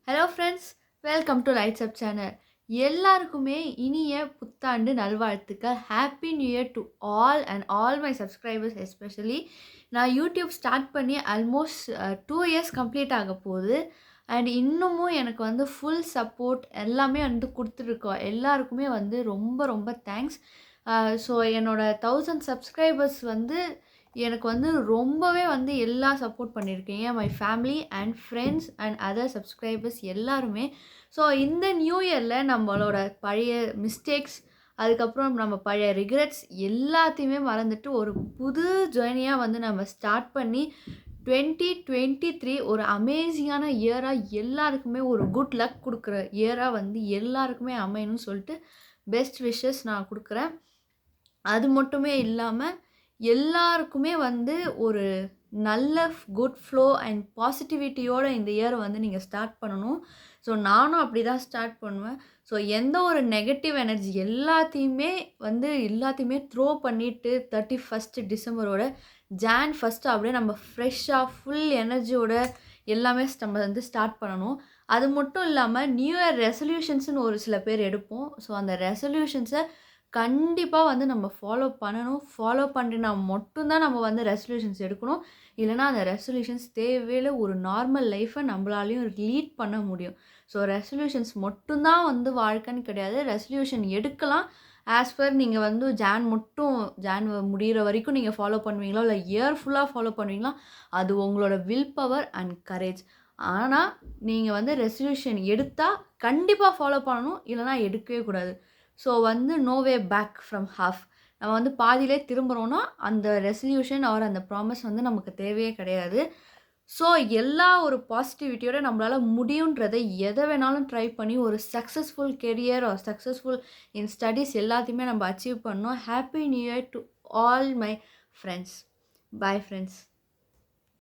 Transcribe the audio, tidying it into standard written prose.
Hello friends, welcome to lights up channel. எல்லாருக்குமே இனிய புத்தாண்டு நல்வாழ்த்துக்கள். Happy new year to all my subscribers especially. நான் யூடியூப் ஸ்டார்ட் பண்ணி ஆல்மோஸ்ட் 2 இயர்ஸ் கம்ப்ளீட் ஆக போகுது. அண்ட் இன்னமும் எனக்கு வந்து ஃபுல் சப்போர்ட் எல்லாமே வந்து கொடுத்துருக்கோம். எல்லாருக்குமே வந்து ரொம்ப ரொம்ப தேங்க்ஸ். ஸோ என்னோட 1000 சப்ஸ்கிரைபர்ஸ் வந்து எனக்கு வந்து ரொம்பவே வந்து எல்லா சப்போர்ட் பண்ணியிருக்கீங்க. My family and friends and other subscribers எல்லாருமே. ஸோ இந்த நியூ இயரில் நம்மளோட பழைய மிஸ்டேக்ஸ், அதுக்கப்புறம் நம்ம பழைய ரிக்ரெட்ஸ் எல்லாத்தையுமே மறந்துட்டு ஒரு புது ஜேர்னியாக வந்து நம்ம ஸ்டார்ட் பண்ணி 2023 ஒரு அமேசிங்கான இயராக எல்லாருக்குமே ஒரு குட் லக் கொடுக்குற இயராக வந்து எல்லாருக்குமே அமையணும்னு சொல்லிட்டு பெஸ்ட் விஷஸ் நான் கொடுக்குறேன். அது மட்டுமே இல்லாமல் எல்லாருக்குமே வந்து ஒரு நல்ல குட் ஃப்ளோ அண்ட் பாசிட்டிவிட்டியோட இந்த இயர் வந்து நீங்கள் ஸ்டார்ட் பண்ணணும். ஸோ நானும் அப்படி தான் ஸ்டார்ட் பண்ணுவேன். ஸோ எந்த ஒரு நெகட்டிவ் எனர்ஜி எல்லாத்தையுமே த்ரோ பண்ணிவிட்டு 31 டிசம்பரோட ஜான் 1 அப்படியே நம்ம ஃப்ரெஷ்ஷாக ஃபுல் எனர்ஜியோட எல்லாமே நம்ம வந்து ஸ்டார்ட் பண்ணணும். அது மட்டும் இல்லாமல் நியூ இயர் ரெசல்யூஷன்ஸ்னு ஒரு சில பேர் எடுப்போம். ஸோ அந்த ரெசல்யூஷன்ஸை கண்டிப்பாக வந்து நம்ம ஃபாலோ பண்ணணும். ஃபாலோ பண்ணினா மட்டும்தான் நம்ம வந்து ரெசல்யூஷன்ஸ் எடுக்கணும். இல்லைனா அந்த ரெசல்யூஷன்ஸ் தேவையில்ல. ஒரு நார்மல் லைஃப்பை நம்மளாலையும் லீட் பண்ண முடியும். ஸோ ரெசல்யூஷன்ஸ் மட்டும்தான் வந்து வாழ்க்கைன்னு கிடையாது. ரெசல்யூஷன் எடுக்கலாம். ஆஸ் பர் நீங்கள் வந்து ஜான் முடிகிற வரைக்கும் நீங்கள் ஃபாலோ பண்ணுவீங்களா, இல்லை இயர் ஃபுல்லாக ஃபாலோ பண்ணுவீங்களா, அது உங்களோட வில் பவர் அண்ட் கரேஜ். ஆனால் நீங்கள் வந்து ரெசல்யூஷன் எடுத்தால் கண்டிப்பாக ஃபாலோ பண்ணணும், இல்லைனா எடுக்கவே கூடாது. ஸோ வந்து no way back from half. நம்ம வந்து பாதியிலே திரும்புகிறோன்னா அந்த ரெசல்யூஷன் ஆர் அந்த ப்ராமிஸ் வந்து நமக்கு தேவையே கிடையாது. ஸோ எல்லா ஒரு பாசிட்டிவிட்டியோட நம்மளால் முடியுன்றதை எதை வேணாலும் ட்ரை பண்ணி ஒரு சக்ஸஸ்ஃபுல் கெரியர் ஆர் சக்ஸஸ்ஃபுல் இன் ஸ்டடீஸ் எல்லாத்தையுமே நம்ம அச்சீவ் பண்ணோம். Happy new year to all my friends. Bye friends.